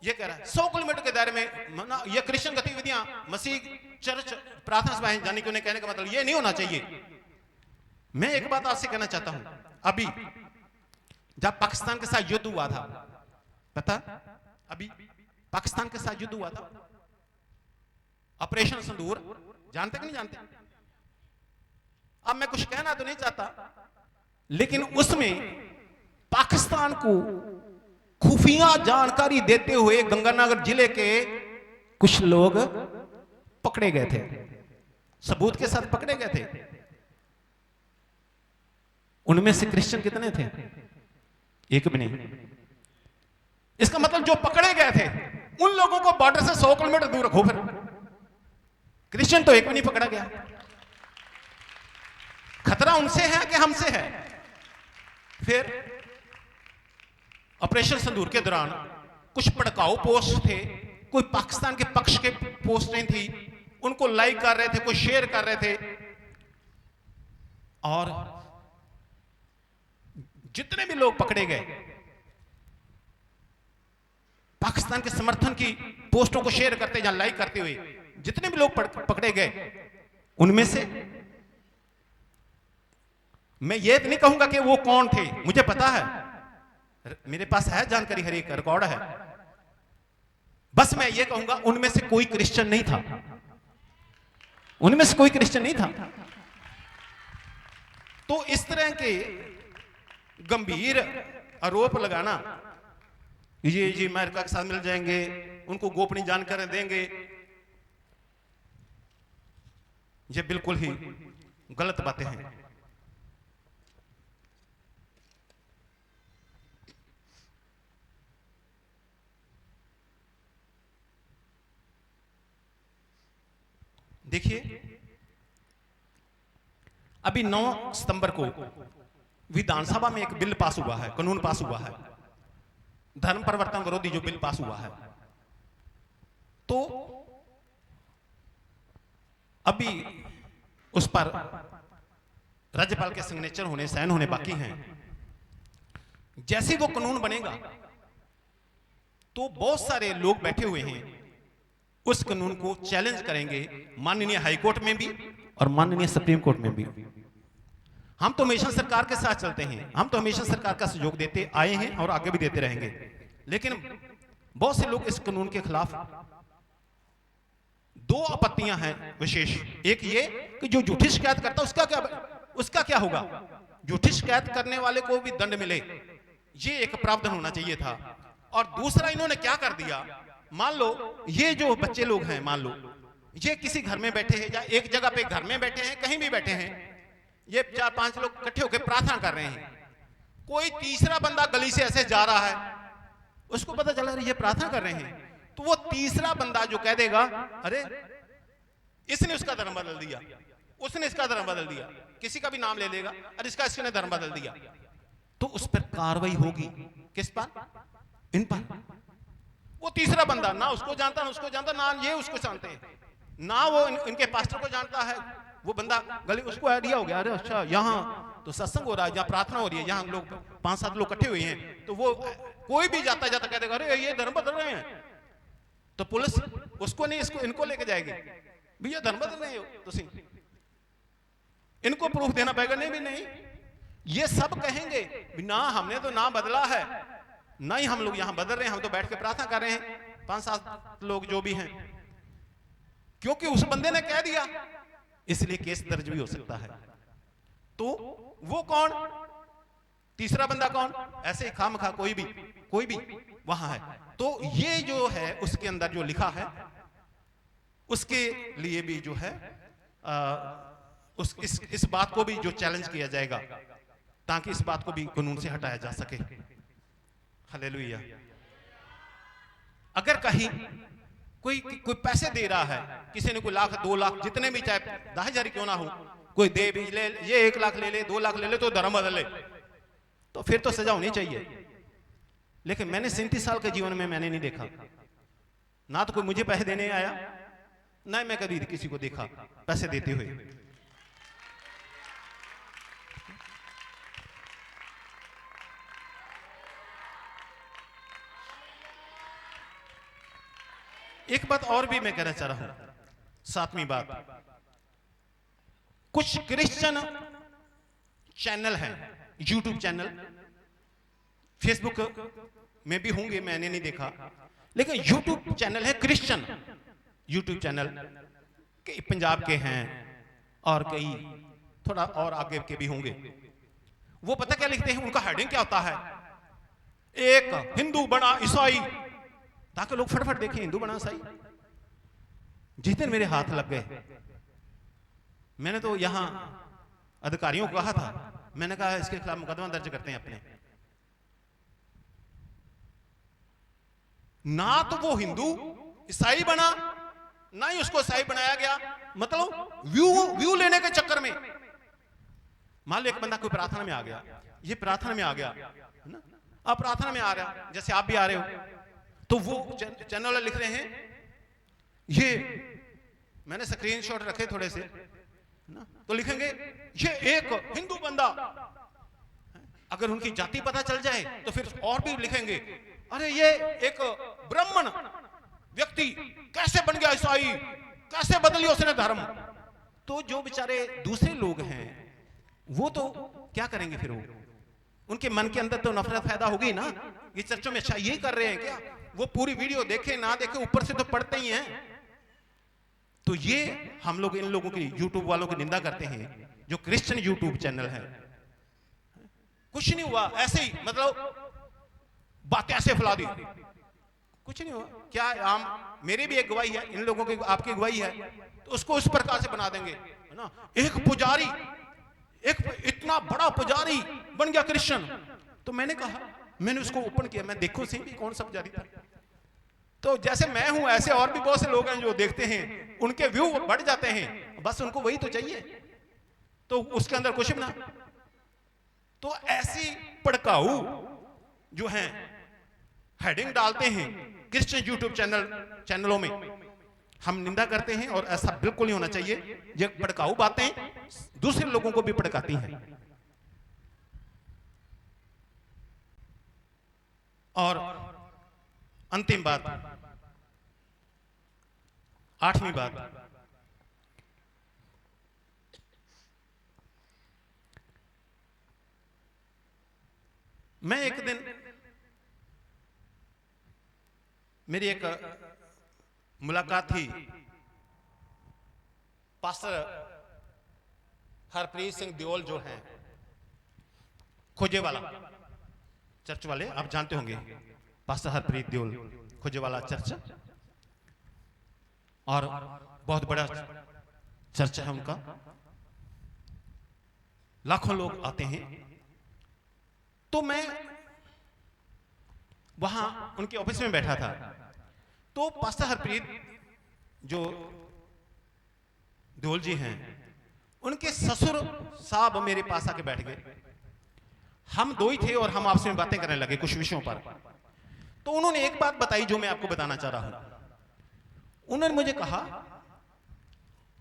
ये कह रहा है 100 किलोमीटर के दायरे में ये क्रिश्चियन गतिविधियां, मसीह चर्च, प्रार्थना सभाएं, जाने के उन्हें कहने का मतलब ये नहीं होना चाहिए। मैं एक बात आपसे कहना चाहता हूं, अभी जब पाकिस्तान के साथ युद्ध हुआ था, पता, अभी पाकिस्तान के साथ युद्ध हुआ था, ऑपरेशन सिंदूर, जानते कि नहीं जानते? अब मैं कुछ कहना तो नहीं चाहता, लेकिन उसमें पाकिस्तान को खुफिया जानकारी देते हुए गंगानगर जिले के कुछ लोग पकड़े गए थे, सबूत के साथ पकड़े गए थे। उनमें से क्रिश्चियन कितने थे? एक भी नहीं। इसका मतलब जो पकड़े गए थे उन लोगों को बॉर्डर से 100 किलोमीटर दूर रखो। फिर क्रिश्चियन तो एक भी नहीं पकड़ा गया। खतरा उनसे है कि हमसे है? फिर ऑपरेशन सिंदूर के दौरान कुछ भड़काऊ पोस्ट थे, कोई पाकिस्तान के पक्ष के पोस्टें थी, उनको लाइक कर रहे थे, कोई शेयर कर रहे थे, और जितने भी लोग पकड़े गए पाकिस्तान के समर्थन की पोस्टों को शेयर करते या लाइक करते हुए, जितने भी लोग पकड़े गए, उनमें से मैं ये नहीं कहूंगा कि वो कौन थे, मुझे पता है, मेरे पास है जानकारी, हर एक रिकॉर्ड है। बस मैं ये कहूंगा उनमें से कोई क्रिश्चियन नहीं था, उनमें से कोई क्रिश्चियन नहीं था। तो इस तरह के गंभीर आरोप लगाना, ये जी अमेरिका के साथ मिल जाएंगे, उनको गोपनीय जानकारी देंगे, ये बिल्कुल ही गलत बातें हैं। देखिए, अभी 9 सितंबर को विधानसभा में एक बिल पास हुआ है, कानून पास हुआ है, धर्म परिवर्तन विरोधी जो बिल पास हुआ है। तो अभी उस पर राज्यपाल के सिग्नेचर होने, साइन होने बाकी हैं। जैसे वो कानून बनेगा तो बहुत सारे लोग बैठे हुए हैं, उस कानून को चैलेंज करेंगे माननीय हाई कोर्ट में भी और माननीय सुप्रीम कोर्ट में भी। हम तो हमेशा सरकार के साथ चलते हैं, हम तो हमेशा सरकार का सहयोग देते आए हैं और आगे भी देते रहेंगे। लेकिन बहुत से लोग इस कानून के खिलाफ, दो आपत्तियां हैं विशेष। एक ये कि जो झूठी शिकायत करता है उसका क्या होगा, झूठी शिकायत करने वाले को भी दंड मिले, ये एक प्रावधान होना चाहिए था। और दूसरा, इन्होंने क्या कर दिया, मान लो ये जो बच्चे लोग हैं, मान लो ये किसी घर में बैठे हैं या एक जगह पे घर में बैठे हैं, कहीं भी बैठे हैं, ये 4-5 लोग इकट्ठे होकर प्रार्थना कर रहे हैं। कोई तीसरा बंदा गली से ऐसे जा रहा है, उसको पता चला ये प्रार्थना कर रहे हैं, तो वो तीसरा बंदा जो कह देगा अरे इसने उसका धर्म बदल दिया, उसने इसका धर्म बदल दिया, किसी का भी नाम ले लेगा, अरे इसने धर्म बदल दिया, तो उस पर कार्रवाई होगी। किस पर? इन पर। वो तीसरा बंदा ना उसको जानता, ना उसको जानता, ना ये उसको जानते हैं, ना वो इनके पास्टर को जानता है। वो बंदा गली, उसको आइडिया हो गया, अरे अच्छा यहाँ तो सत्संग हो रहा है, जहाँ प्रार्थना हो रही है, यहाँ लोग 5-7 लोग इकट्ठे हुए हैं, तो वो कोई भी जाता जाता कह देगा अरे ये धर्म बदल रहे हैं, तो पुलिस उसको नहीं, इसको इनको लेके जाएगी, भैया धर्म बदल रहे हो तुम, इनको प्रूफ देना पड़ेगा। नहीं भी नहीं, ये सब कहेंगे ना हमने तो ना बदला है, ना ही हम लोग यहां बदल रहे हैं, हम तो बैठ के प्रार्थना कर रहे हैं 5-7 लोग जो भी हैं, क्योंकि उस बंदे ने कह दिया, इसलिए केस दर्ज भी हो सकता है। तो वो कौन, तीसरा बंदा कौन, ऐसे ही खामखा कोई भी वहां है। तो ये जो है उसके अंदर जो लिखा है, उसके लिए भी जो है इस बात को भी जो चैलेंज किया जाएगा, ताकि इस बात को भी कानून से हटाया जा सके। हालेलुया। अगर कहीं कोई पैसे दे रहा है, किसी ने कोई 1 लाख 2 लाख जितने भी, चाहे 10,000 क्यों ना हो, कोई दे भी ले, ये 1 लाख ले ले, 2 लाख ले ले, तो धर्म बदल ले, तो फिर तो सजा होनी चाहिए। लेकिन मैंने 37 साल के जीवन में मैंने नहीं देखा, ना तो कोई मुझे पैसे देने आया, ना मैं कभी किसी को देखा पैसे देते हुए। एक बात और भी मैं कहना चाह रहा हूं, 7वीं बात, कुछ क्रिश्चियन चैनल हैं, यूट्यूब चैनल, फेसबुक में भी होंगे, मैंने नहीं देखा, लेकिन यूट्यूब चैनल है क्रिश्चियन यूट्यूब चैनल, कई पंजाब के हैं और कई थोड़ा और आगे के भी होंगे। वो पता क्या लिखते हैं, उनका हेडिंग क्या होता है, एक हिंदू बना ईसाई, ताकि लोग फटफट देखें हिंदू बना ईसाई। जिस दिन मेरे हाथ लग गए, मैंने तो यहां अधिकारियों को कहा था, मैंने कहा इसके खिलाफ मुकदमा दर्ज करते हैं अपने। ना तो वो हिंदू ईसाई बना, ना ही उसको ईसाई बनाया गया, मतलब व्यू लेने के चक्कर में। मान लो एक बंदा कोई प्रार्थना में आ गया, ये प्रार्थना में आ गया ना, अब प्रार्थना में आ रहा, जैसे आप भी आ रहे हो, तो वो चैनल लिख रहे हैं, ये मैंने स्क्रीनशॉट रखे थोड़े से ना, तो लिखेंगे ये एक हिंदू बंदा, अगर उनकी जाति पता चल जाए तो फिर और भी लिखेंगे, अरे ये एक ब्राह्मण व्यक्ति कैसे बन गया ईसाई, कैसे बदल लिया उसने धर्म। तो जो बेचारे दूसरे लोग हैं वो तो क्या करेंगे फिर वो? उनके मन के अंदर तो नफरत पैदा होगी ना, ये चर्चों में अच्छा यही कर रहे हैं क्या? वो पूरी वीडियो देखे ना देखे, ऊपर से तो पढ़ते ही हैं। तो ये हम लोग इन लोगों की, यूट्यूब वालों की निंदा करते हैं, जो क्रिश्चियन यूट्यूब चैनल है। कुछ नहीं हुआ, ऐसे ही मतलब बातें ऐसे फैला दी, कुछ नहीं हुआ। क्या आम मेरी भी एक गवाही है, इन लोगों की आपकी गवाही है, तो उसको उस प्रकार से बना देंगे, है ना। एक पुजारी, एक इतना बड़ा पुजारी बन गया क्रिश्चियन। तो मैंने कहा, मैंने उसको ओपन किया, मैं देखो सही भी कौन सा पुजारी था। तो जैसे मैं हूं ऐसे और भी बहुत से लोग हैं जो देखते हैं, उनके व्यू बढ़ जाते हैं, बस उनको वही तो चाहिए, तो उसके अंदर कुछ भी ना। तो ऐसी भड़काऊ जो हैं हेडिंग डालते हैं क्रिश्चियन यूट्यूब चैनलों में, हम निंदा करते हैं, और ऐसा बिल्कुल नहीं होना चाहिए। ये भड़काऊ बातें दूसरे लोगों को भी भड़काती हैं। और अंतिम बात, 8वीं बात, मैं एक दिन, मेरी एक मुलाकात थी पास्टर हरप्रीत सिंह दियोल जो हैं खोजेवाला चर्च वाले, आप जानते होंगे पास्टर हरप्रीत दियोल, खोजेवाला चर्च, और बहुत बड़ा चर्च है उनका, लाखों लोग आते हैं। तो मैं वहां उनके ऑफिस में बैठा था, तो पास्टर हरप्रीत जो दियोल जी हैं, उनके ससुर साहब मेरे पास आके बैठ गए। हम दो ही थे और हम आपस में बातें करने लगे कुछ विषयों पर। तो उन्होंने एक बात बताई जो मैं आपको बताना चाह रहा हूं। उन्होंने मुझे कहा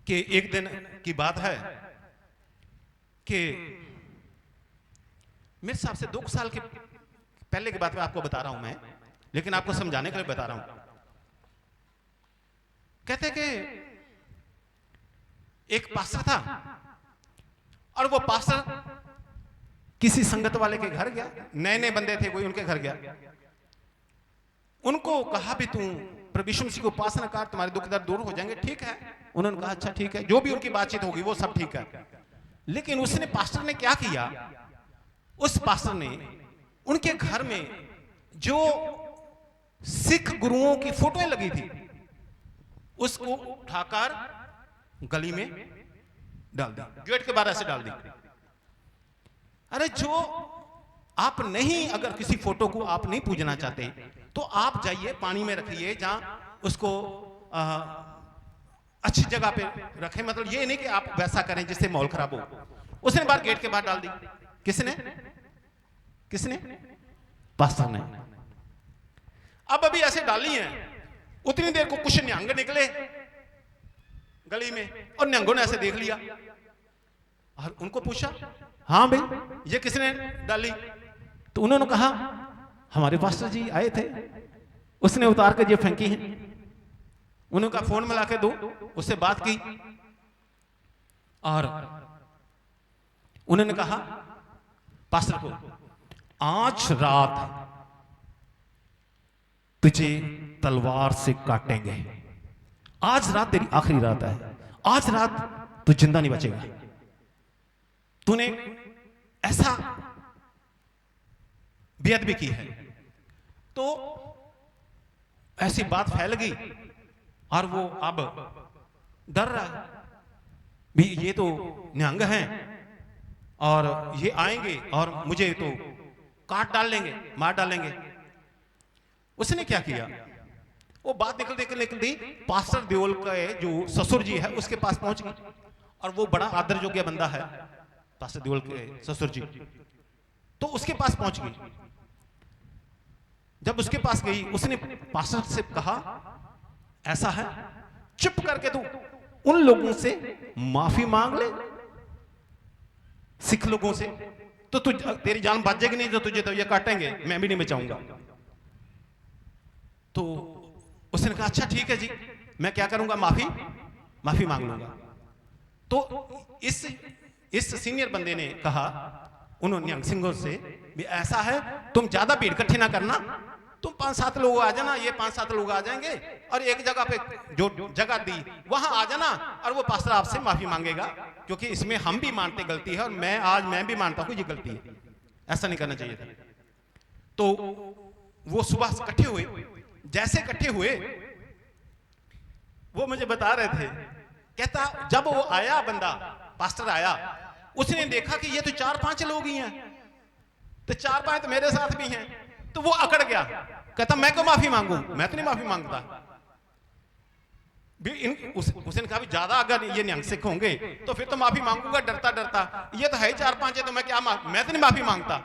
कि एक दिन की बात है कि मेरे हिसाब से 2 साल के पहले की बात मैं आपको बता रहा हूं मैं, लेकिन आपको समझाने के लिए बता रहा हूं। कहते कि एक पास्टर था, और वो पास्टर किसी संगत वाले के घर गया, नए नए बंदे थे, कोई उनके घर गया। उनको कहा भी तू प्रभु यीशु मसीह को उपासना कर, तुम्हारे दुख दर्द दूर हो जाएंगे। ठीक है, उन्होंने कहा अच्छा ठीक है, जो भी उनकी बातचीत होगी वो सब ठीक है। लेकिन उसने, पास्टर ने क्या किया, उस पास्टर ने उनके घर में जो सिख गुरुओं की फोटोएं लगी थी उसको उठाकर गली में डाल दी, गेट के बाहर से डाल दी। अरे जो आप नहीं, अगर किसी फोटो को आप नहीं पूजना चाहते तो आप जाइए पानी में रखिए, जहां उसको अच्छी जगह पे रखें। मतलब ये नहीं कि आप वैसा करें जिससे माहौल खराब हो। उसने बाहर गेट के बाहर डाल दी। किसने? किसने? पास्टर ने। अब अभी ऐसे डाली है, उतनी देर को कुछ निहंग निकले गली में, और निहंगों ने ऐसे देख लिया और उनको पूछा, हाँ भाई ये किसने डाली? तो उन्होंने कहा हमारे पास्टर जी आए थे, उसने उतार कर ये फेंकी है। उन्होंने कहा फोन मिला के दो, उससे बात की, और उन्होंने कहा पास्टर को, आज रात तुझे तलवार से काटेंगे, आज रात तेरी आखिरी रात है, आज रात तू जिंदा नहीं बचेगा, तूने ऐसा बेअदबी की है। तो ऐसी बात फैल गई और वो अब डर रहा है भी, ये तो निहंग हैं और ये आएंगे और मुझे तो काट डालेंगे, मार डालेंगे। उसने क्या किया, वो बात निकलती पास्टर दियोल का जो ससुर जी है उसके पास पहुंच गई, और वो बड़ा आदर योग्य बंदा है पास्टर दियोल के ससुर जी। तो उसके पास पहुंच गई। जब उसके पास गई, उसने पास्टर से कहा ऐसा है, चुप करके तू उन लोगों से माफी मांग ले, सिख लोगों से, तो तेरी जान बच जाएगी, नहीं तो तुझे तो ये काटेंगे, मैं भी नहीं बचाऊंगा। तो उसने कहा अच्छा ठीक है जी, मैं क्या करूंगा, माफी मांग लूंगा। तो इस सीनियर बंदे ने कहा उन्होंने निहंग सिंहों से भी ऐसा है, तुम ज्यादा भीड़ इकट्ठी ना करना, तुम 5-7 लोग आ जाना, ये 5-7 लोग आ जाएंगे और एक जगह पे जो जगह दी वहां आ जाना, और वो पास्टर आपसे माफी मांगेगा, क्योंकि इसमें हम भी मानते गलती है और मैं भी मानता हूं ये गलती है, ऐसा नहीं करना चाहिए था। तो वो सुबह इकट्ठे हुए, जैसे इकट्ठे हुए वो मुझे बता रहे थे, कहता जब वो आया बंदा, पास्टर आया, उसने देखा कि ये तो 4-5 लोग ही हैं, तो 4-5 तो मेरे साथ भी हैं, तो वो अकड़ गया, कहता मैं क्यों माफी मांगू, मैं तो नहीं माफी मांगता भी। उसने कहा भी ज्यादा अगर ये निहंग सिख होंगे तो फिर तो माफी मांगूंगा डरता डरता, ये तो है 4-5 है तो मैं क्या मैं तो नहीं माफी मांगता।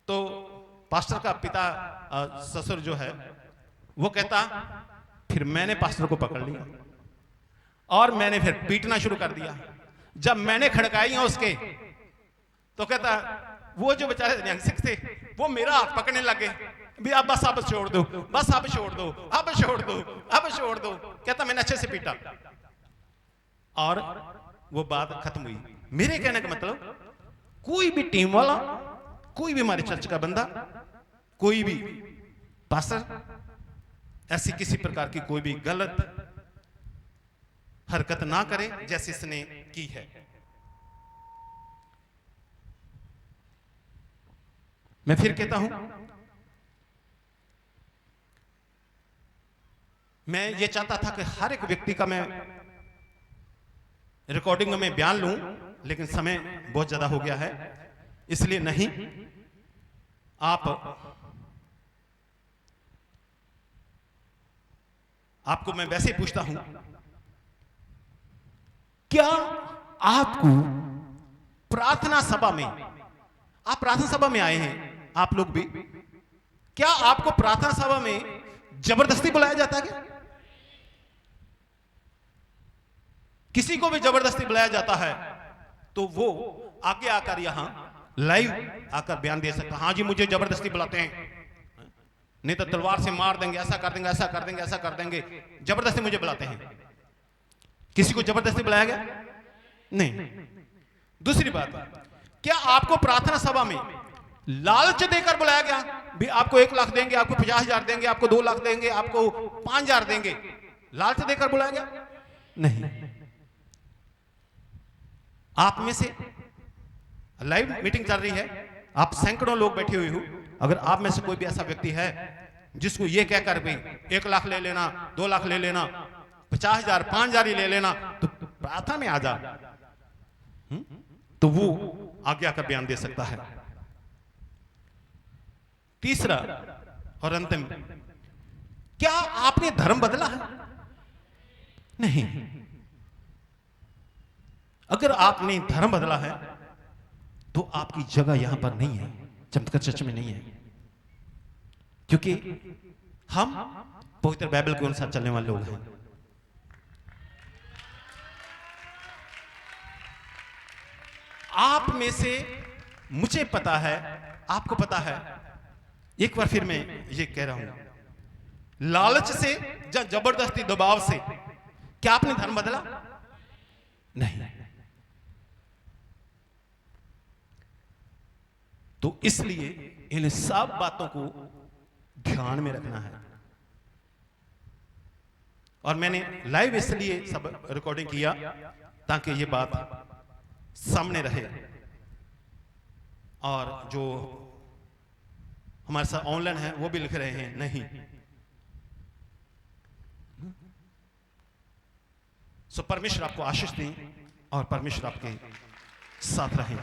तो पास्टर का पिता ससुर जो है वो कहता फिर मैंने पास्टर को पकड़ लिया और मैंने फिर पीटना शुरू कर दिया। जब मैंने खड़काई है उसके, तो कहता वो जो बेचारे निहंग सिख थे वो मेरा हाथ पकड़ने लगे भी अब बस अब छोड़ दो, बस अब छोड़ दो, अब छोड़ दो, अब छोड़ दो। कहता मैंने अच्छे से पीटा और वो बात खत्म हुई। मेरे कहने का मतलब कोई भी टीम वाला, कोई भी हमारे चर्च का बंदा, कोई भी पास्टर ऐसी किसी प्रकार की कोई भी गलत हरकत ना करे जैसे इसने की है। मैं फिर कहता हूं, मैं ये चाहता था कि हर एक व्यक्ति का मैं रिकॉर्डिंग में बयान लूं, लेकिन समय बहुत ज्यादा हो गया है, इसलिए नहीं। आपको मैं वैसे ही पूछता हूं, क्या आपको प्रार्थना सभा में, आप प्रार्थना सभा में आए हैं आप लोग भी, क्या आपको प्रार्थना सभा में जबरदस्ती बुलाया जाता है क्या? किसी को भी जबरदस्ती बुलाया जाता है तो वो आगे आकर यहां लाइव आकर बयान दे सकता, हाँ जी मुझे जबरदस्ती बुलाते हैं, नहीं तो तलवार से मार देंगे, ऐसा कर देंगे, ऐसा कर देंगे, ऐसा कर देंगे, जबरदस्ती मुझे बुलाते हैं। किसी को जबरदस्ती बुलाया गया? नहीं। दूसरी बात, क्या आपको प्रार्थना सभा में लालच देकर बुलाया गया भी आपको 1 लाख देंगे, आपको 50,000 देंगे, आपको 2 लाख देंगे, आपको 5,000 देंगे, लालच देकर बुलाया गया? नहीं। आप में से लाइव मीटिंग चल रही है, आप सैकड़ों लोग बैठे हुए हो, अगर आप में से कोई भी ऐसा व्यक्ति है जिसको ये कहकर भी 1 लाख ले लेना, 2 लाख ले लेना, 50,000 5,000 ही ले लेना, तो प्रार्थना में आ जा, तो वो आगे आकर बयान दे सकता है। तीसरा और अंतिम, क्या आपने धर्म बदला है? नहीं। अगर आपने धर्म बदला है तो आपकी जगह यहां पर नहीं है, चमत्कार चर्च में नहीं है, क्योंकि हम पवित्र बाइबल के अनुसार चलने वाले लोग हैं। आप में से मुझे पता है, आपको पता है, एक बार फिर मैं ये कह रहा हूं, लालच से या जबरदस्ती दबाव से क्या आपने धर्म बदला? नहीं। तो इसलिए इन सब बातों को ध्यान में रखना है। और मैंने लाइव इसलिए सब रिकॉर्डिंग किया ताकि ये बात सामने रहे, और जो हमारे साथ ऑनलाइन है वो भी लिख रहे हैं नहीं। सो परमेश्वर आपको आशीष दें और परमेश्वर आपके साथ रहें।